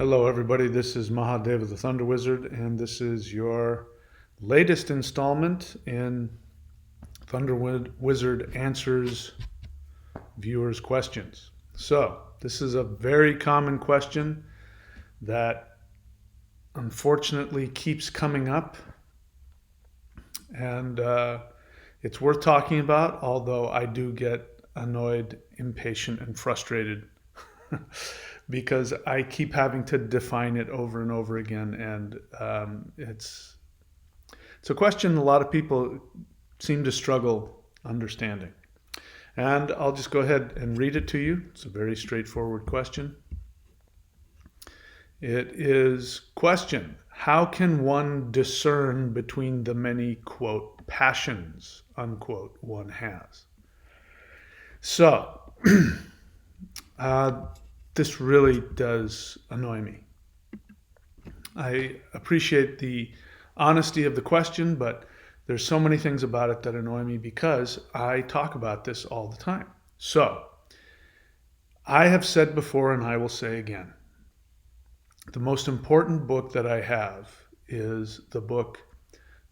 Hello, everybody. This is Mahadeva the ThunderWizard, and this is your latest installment in ThunderWizard Answers Viewers' Questions. So, this is a very common question that unfortunately keeps coming up, and it's worth talking about, although I do get annoyed, impatient, and frustrated because I keep having to define it over and over again, and it's a question a lot of people seem to struggle understanding. And I'll just go ahead and read it to you. It's a very straightforward question. It is question: how can one discern between the many, quote, passions, unquote, one has? So, this really does annoy me. I appreciate the honesty of the question, but there's so many things about it that annoy me because I talk about this all the time. So, I have said before and I will say again, the most important book that I have is the book,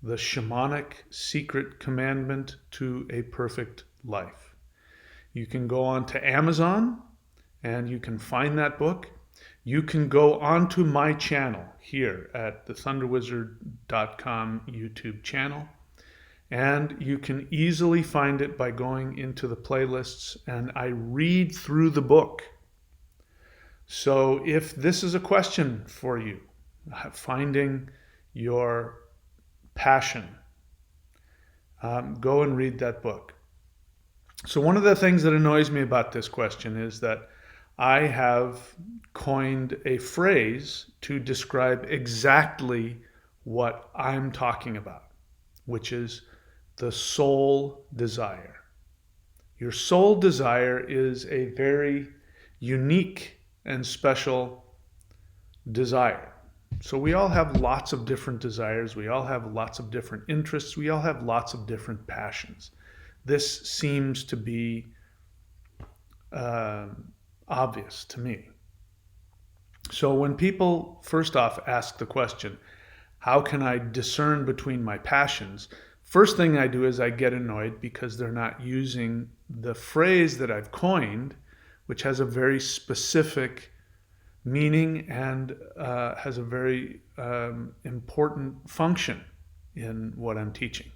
The Shamanic Secret Commandment to a Perfect Life. You can go on to Amazon and you can find that book. You can go onto my channel here at the ThunderWizard.com YouTube channel, and you can easily find it by going into the playlists, and I read through the book. So if this is a question for you, finding your passion, go and read that book. So one of the things that annoys me about this question is that I have coined a phrase to describe exactly what I'm talking about, which is the soul desire. Your soul desire is a very unique and special desire. So we all have lots of different desires. We all have lots of different interests. We all have lots of different passions. This seems to be obvious to me. So when people first off ask the question, how can I discern between my passions? First thing I do is I get annoyed because they're not using the phrase that I've coined, which has a very specific meaning and has a very important function in what I'm teaching.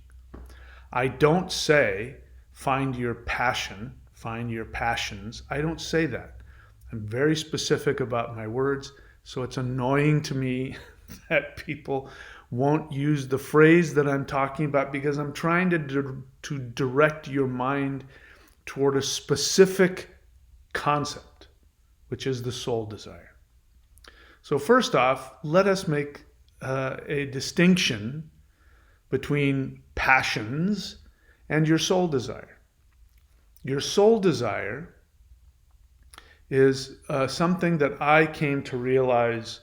I don't say, find your passion, find your passions. I don't say that. I'm very specific about my words, so it's annoying to me that people won't use the phrase that I'm talking about because I'm trying to direct your mind toward a specific concept, which is the soul desire. So first off, let us make a distinction between passions and your soul desire. Your soul desire is something that I came to realize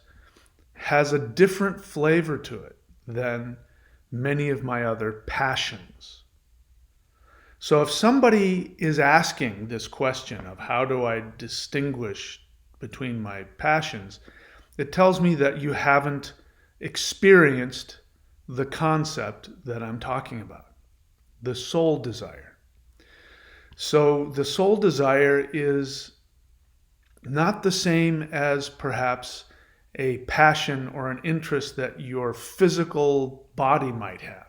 has a different flavor to it than many of my other passions. So if somebody is asking this question of how do I distinguish between my passions, it tells me that you haven't experienced the concept that I'm talking about, the soul desire. So the soul desire is not the same as perhaps a passion or an interest that your physical body might have.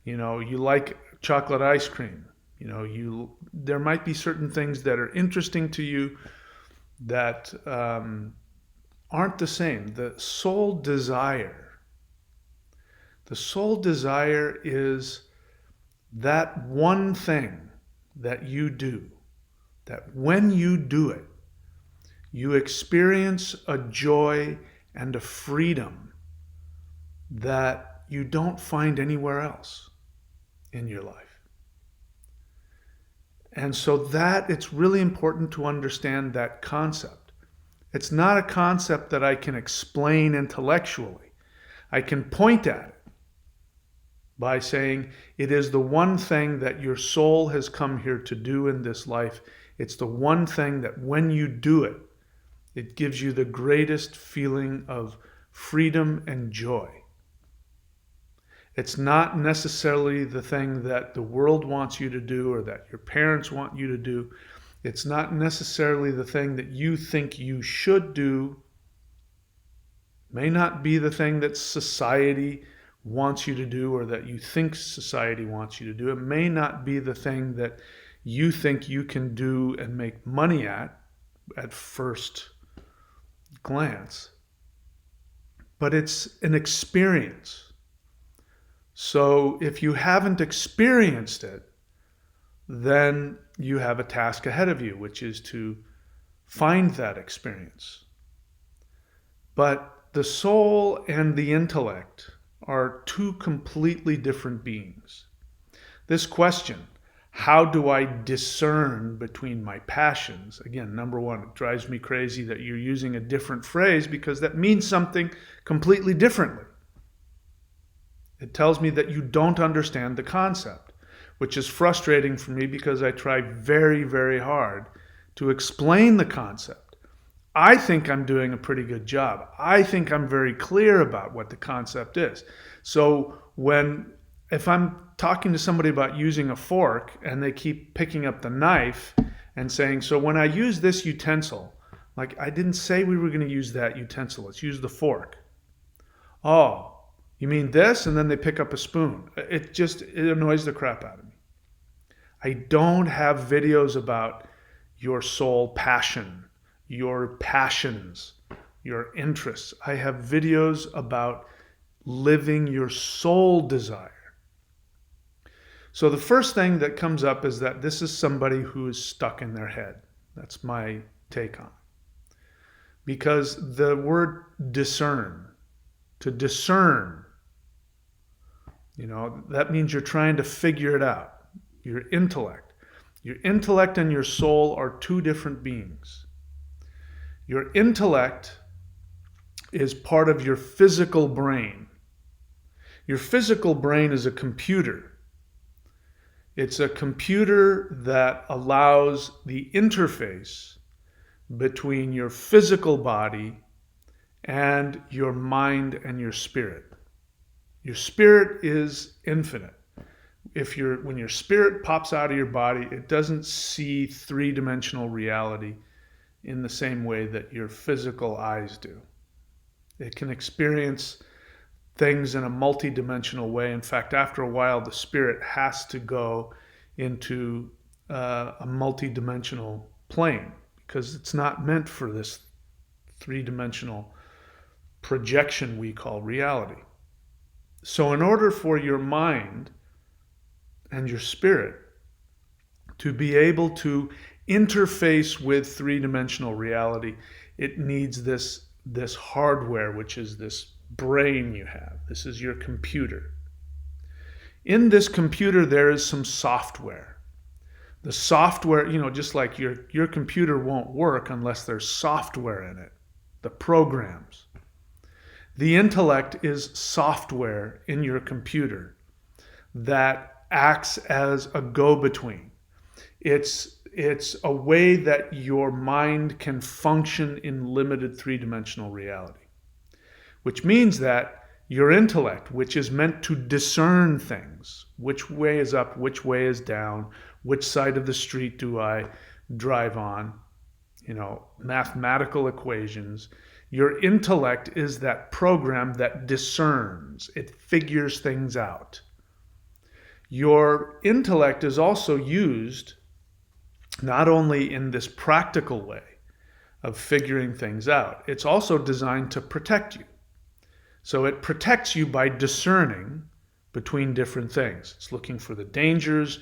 You know, you like chocolate ice cream. You know, there might be certain things that are interesting to you that aren't the same. The soul desire is that one thing that you do, that when you do it, you experience a joy and a freedom that you don't find anywhere else in your life. And so that it's really important to understand that concept. It's not a concept that I can explain intellectually. I can point at it by saying it is the one thing that your soul has come here to do in this life. It's the one thing that when you do it, It gives you the greatest feeling of freedom and joy. It's not necessarily the thing that the world wants you to do or that your parents want you to do. It's not necessarily the thing that you think you should do. May not be the thing that society wants you to do or that you think society wants you to do. It may not be the thing that you think you can do and make money at first glance. But it's an experience. So if you haven't experienced it, then you have a task ahead of you, which is to find that experience. But the soul and the intellect are two completely different beings. This question, how do I discern between my passions? Again, number one, it drives me crazy that you're using a different phrase because that means something completely differently. It tells me that you don't understand the concept, which is frustrating for me because I try very, very hard to explain the concept. I think I'm doing a pretty good job. I think I'm very clear about what the concept is. So if I'm talking to somebody about using a fork and they keep picking up the knife and saying, so when I use this utensil, like I didn't say we were going to use that utensil, let's use the fork. Oh, you mean this? And then they pick up a spoon. It annoys the crap out of me. I don't have videos about your soul passion, your passions, your interests. I have videos about living your soul desire. So the first thing that comes up is that this is somebody who is stuck in their head. That's my take on it. Because the word discern, to discern, that means you're trying to figure it out. Your intellect. Your intellect and your soul are two different beings. Your intellect is part of your physical brain. Your physical brain is a computer. It's a computer that allows the interface between your physical body and your mind and your spirit. Your spirit is infinite. When your spirit pops out of your body, it doesn't see three-dimensional reality in the same way that your physical eyes do. It can experience things in a multi-dimensional way. In fact, after a while, the spirit has to go into a multi-dimensional plane because it's not meant for this three-dimensional projection we call reality. So in order for your mind and your spirit to be able to interface with three-dimensional reality, it needs this hardware, which is this brain you have. This is your computer. In this computer, there is some software. The software, just like your computer won't work unless there's software in it, the programs. The intellect is software in your computer that acts as a go-between. It's a way that your mind can function in limited three-dimensional reality, which means that your intellect, which is meant to discern things, which way is up, which way is down, which side of the street do I drive on, mathematical equations. Your intellect is that program that discerns. It figures things out. Your intellect is also used not only in this practical way of figuring things out, it's also designed to protect you. So it protects you by discerning between different things. It's looking for the dangers,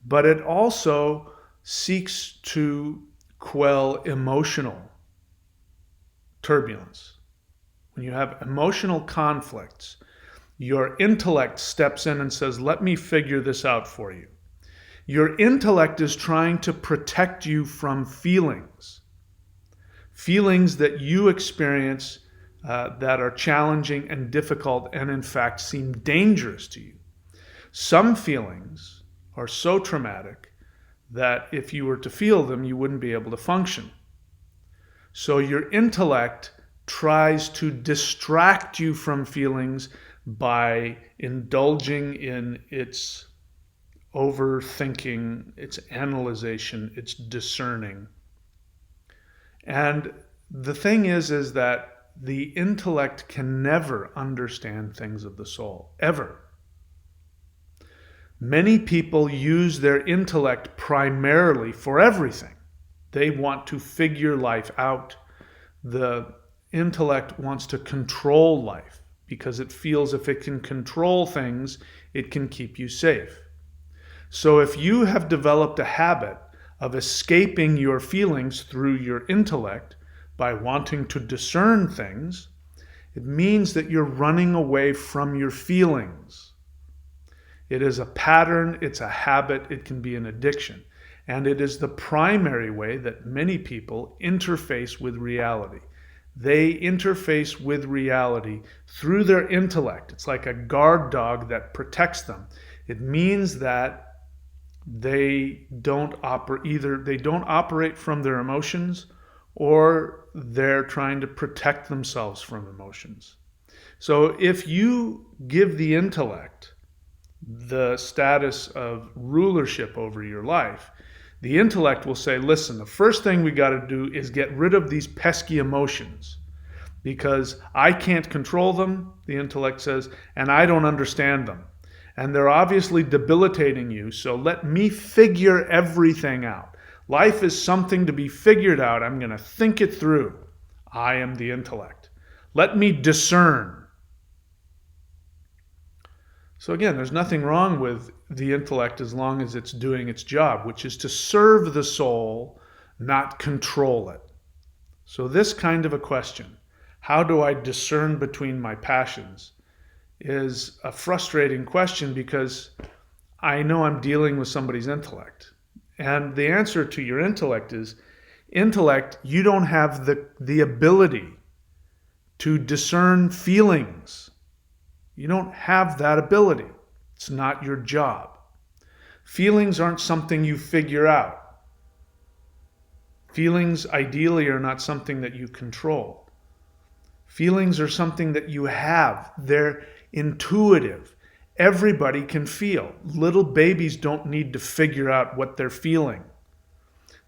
but it also seeks to quell emotional turbulence. When you have emotional conflicts, your intellect steps in and says, let me figure this out for you. Your intellect is trying to protect you from feelings that you experience that are challenging and difficult and in fact seem dangerous to you. Some feelings are so traumatic that if you were to feel them, you wouldn't be able to function. So your intellect tries to distract you from feelings by indulging in its overthinking, its analyzation, its discerning. And the thing is that the intellect can never understand things of the soul, ever. Many people use their intellect primarily for everything. They want to figure life out. The intellect wants to control life because it feels if it can control things, it can keep you safe. So if you have developed a habit of escaping your feelings through your intellect by wanting to discern things, it means that you're running away from your feelings. It is a pattern, it's a habit, it can be an addiction. And it is the primary way that many people interface with reality. They interface with reality through their intellect. It's like a guard dog that protects them. It means that they don't operate from their emotions, or they're trying to protect themselves from emotions. So if you give the intellect the status of rulership over your life, the intellect will say, listen, the first thing we got to do is get rid of these pesky emotions because I can't control them, the intellect says, and I don't understand them. And they're obviously debilitating you, so let me figure everything out. Life is something to be figured out. I'm going to think it through. I am the intellect. Let me discern. So again, there's nothing wrong with the intellect as long as it's doing its job, which is to serve the soul, not control it. So this kind of a question, how do I discern between my passions, is a frustrating question because I know I'm dealing with somebody's intellect. And the answer to your intellect is, intellect, you don't have the ability to discern feelings. You don't have that ability. It's not your job. Feelings aren't something you figure out. Feelings ideally are not something that you control. Feelings are something that you have. They're intuitive. Everybody can feel. Little babies don't need to figure out what they're feeling.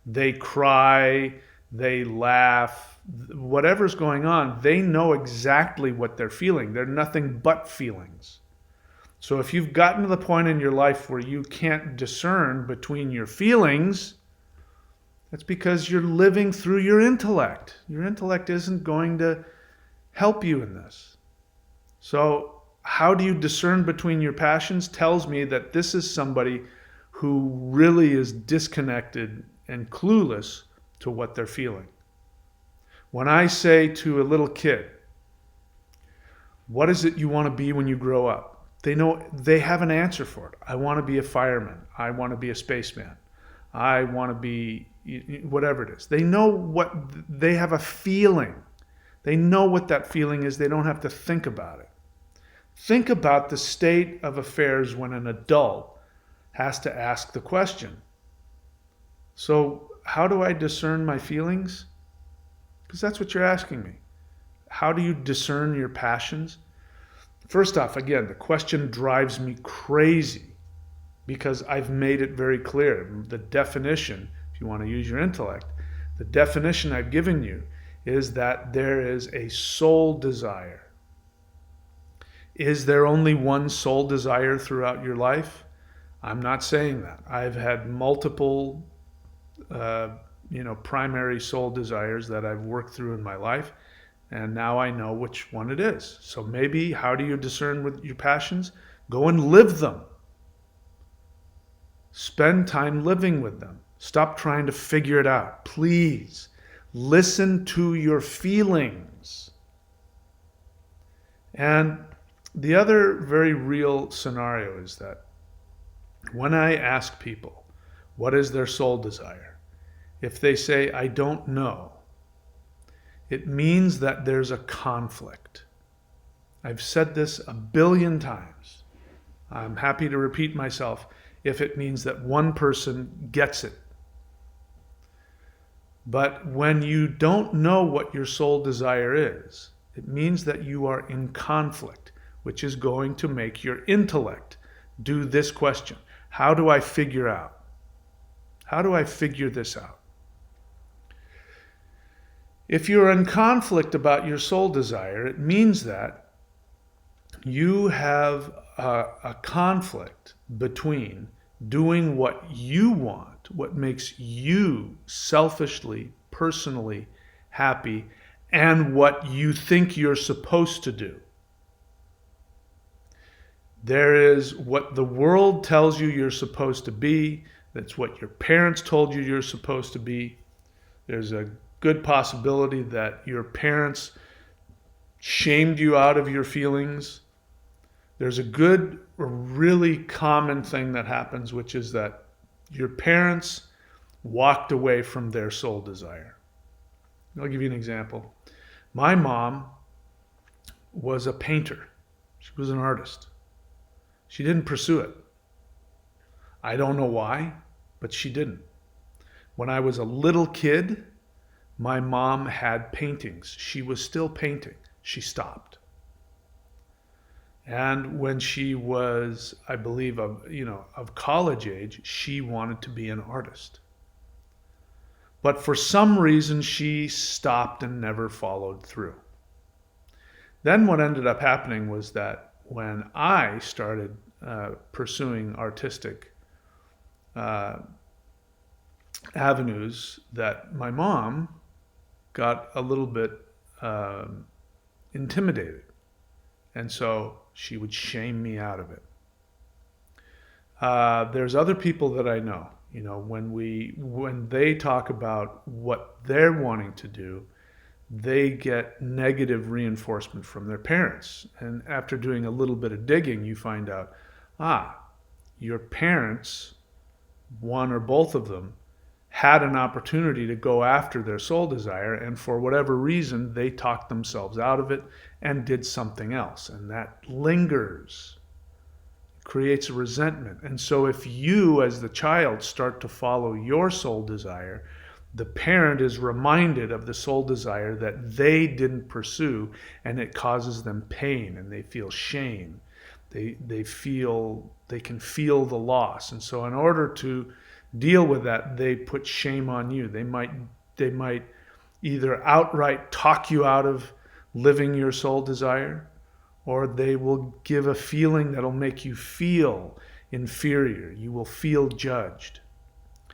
They cry, they laugh, whatever's going on, they know exactly what they're feeling. They're nothing but feelings. So if you've gotten to the point in your life where you can't discern between your feelings, that's because you're living through your intellect. Your intellect isn't going to help you in this. So how do you discern between your passions tells me that this is somebody who really is disconnected and clueless to what they're feeling. When I say to a little kid, what is it you want to be when you grow up? They know, they have an answer for it. I want to be a fireman. I want to be a spaceman. I want to be whatever it is. They know what, they have a feeling. They know what that feeling is. They don't have to think about it. Think about the state of affairs when an adult has to ask the question. So how do I discern my feelings? Because that's what you're asking me. How do you discern your passions? First off, again, the question drives me crazy because I've made it very clear. The definition, if you want to use your intellect, the definition I've given you is that there is a soul desire. Is there only one soul desire throughout your life? I'm not saying that. I've had multiple primary soul desires that I've worked through in my life, and now I know which one it is. So maybe, how do you discern with your passions? Go and live them. Spend time living with them. Stop trying to figure it out. Please, listen to your feelings. And the other very real scenario is that when I ask people, what is their soul desire? If they say, I don't know, it means that there's a conflict. I've said this 1 billion times. I'm happy to repeat myself if it means that one person gets it. But when you don't know what your soul desire is, it means that you are in conflict, which is going to make your intellect do this question. How do I figure out? How do I figure this out? If you're in conflict about your soul desire, it means that you have a conflict between doing what you want, what makes you selfishly, personally happy, and what you think you're supposed to do. There is what the world tells you you're supposed to be. That's what your parents told you you're supposed to be. There's a good possibility that your parents shamed you out of your feelings. There's a really common thing that happens, which is that your parents walked away from their soul desire. I'll give you an example. My mom was a painter. She was an artist. She didn't pursue it. I don't know why, but she didn't. When I was a little kid, my mom had paintings. She was still painting. She stopped. And when she was, I believe, of college age, she wanted to be an artist. But for some reason, she stopped and never followed through. Then what ended up happening was that when I started pursuing artistic avenues, that my mom got a little bit intimidated. And so she would shame me out of it. There's other people that I know, when they talk about what they're wanting to do, they get negative reinforcement from their parents. And after doing a little bit of digging, you find out, your parents, one or both of them, had an opportunity to go after their soul desire, and for whatever reason, they talked themselves out of it and did something else. And that lingers, creates a resentment. And so if you, as the child, start to follow your soul desire, the parent is reminded of the soul desire that they didn't pursue, and it causes them pain, and they feel shame. They can feel the loss. And so in order to deal with that, they put shame on you. They might either outright talk you out of living your soul desire, or they will give a feeling that'll make you feel inferior. You will feel judged.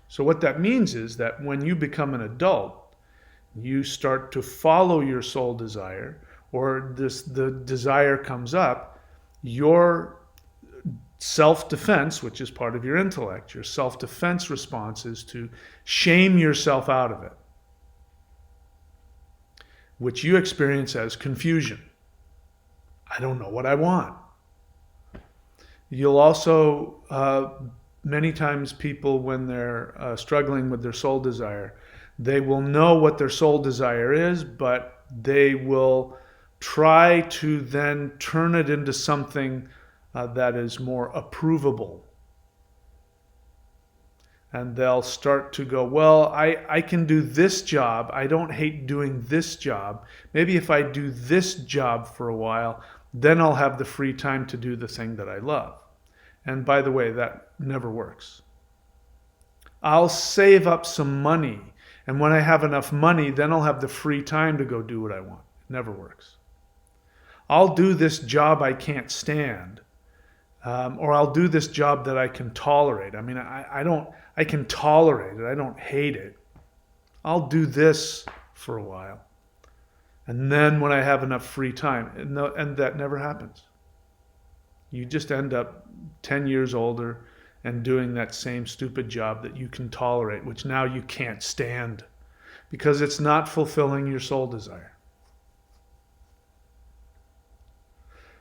So what that means is that when you become an adult, you start to follow your soul desire, or the desire comes up, your self-defense, which is part of your intellect, your self-defense response is to shame yourself out of it, which you experience as confusion. I don't know what I want. You'll also, many times people, when they're struggling with their soul desire, they will know what their soul desire is, but they will try to then turn it into something that is more approvable. And they'll start to go, well, I can do this job. I don't hate doing this job. Maybe if I do this job for a while, then I'll have the free time to do the thing that I love. And by the way, that never works. I'll save up some money, and when I have enough money, then I'll have the free time to go do what I want. It never works. I'll do this job I can't stand, or I'll do this job that I can tolerate. I mean, I can tolerate it. I don't hate it. I'll do this for a while. And then when I have enough free time, and that never happens. You just end up 10 years older and doing that same stupid job that you can tolerate, which now you can't stand because it's not fulfilling your soul desire.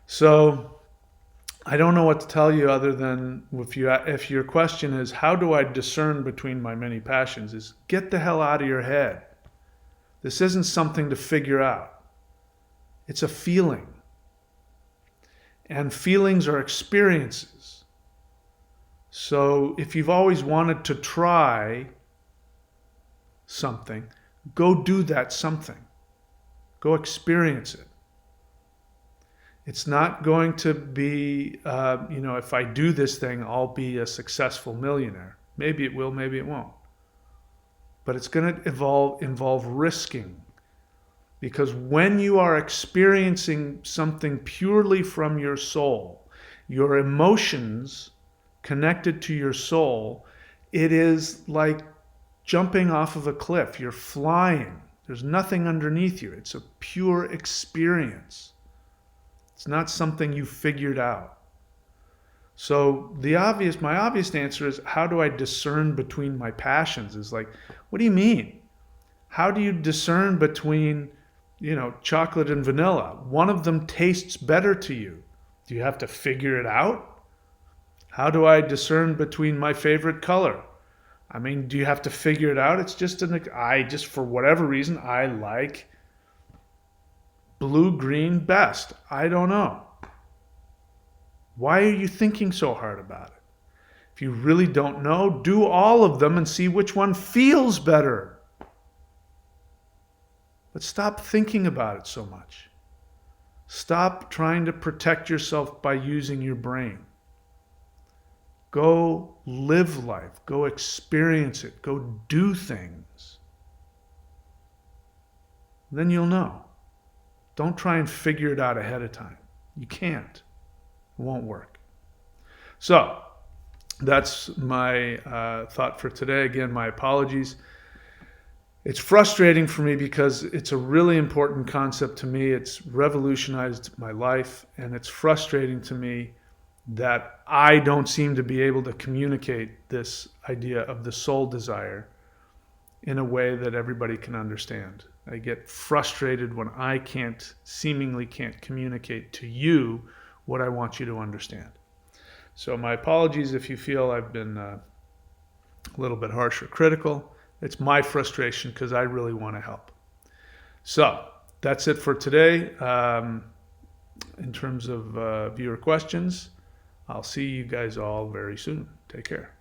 So I don't know what to tell you other than if your question is, how do I discern between my many passions, is get the hell out of your head. This isn't something to figure out. It's a feeling. And feelings are experiences. So if you've always wanted to try something, go do that something. Go experience it. It's not going to be, if I do this thing, I'll be a successful millionaire. Maybe it will, maybe it won't. But it's going to involve risking. Because when you are experiencing something purely from your soul, your emotions connected to your soul, it is like jumping off of a cliff. You're flying. There's nothing underneath you. It's a pure experience. It's not something you figured out. So my obvious answer is, how do I discern between my passions? Is like, what do you mean? How do you discern between, chocolate and vanilla? One of them tastes better to you. Do you have to figure it out? How do I discern between my favorite color? I mean, do you have to figure it out? It's just for whatever reason, I like blue-green best. I don't know. Why are you thinking so hard about it? If you really don't know, do all of them and see which one feels better. But stop thinking about it so much. Stop trying to protect yourself by using your brain. Go live life. Go experience it. Go do things. Then you'll know. Don't try and figure it out ahead of time. You can't. It won't work. So, that's my thought for today. Again, my apologies. It's frustrating for me because it's a really important concept to me. It's revolutionized my life, and it's frustrating to me that I don't seem to be able to communicate this idea of the soul desire in a way that everybody can understand. I get frustrated when I seemingly can't communicate to you what I want you to understand. So my apologies if you feel I've been a little bit harsh or critical. It's my frustration because I really want to help. So that's it for today. In terms of viewer questions, I'll see you guys all very soon. Take care.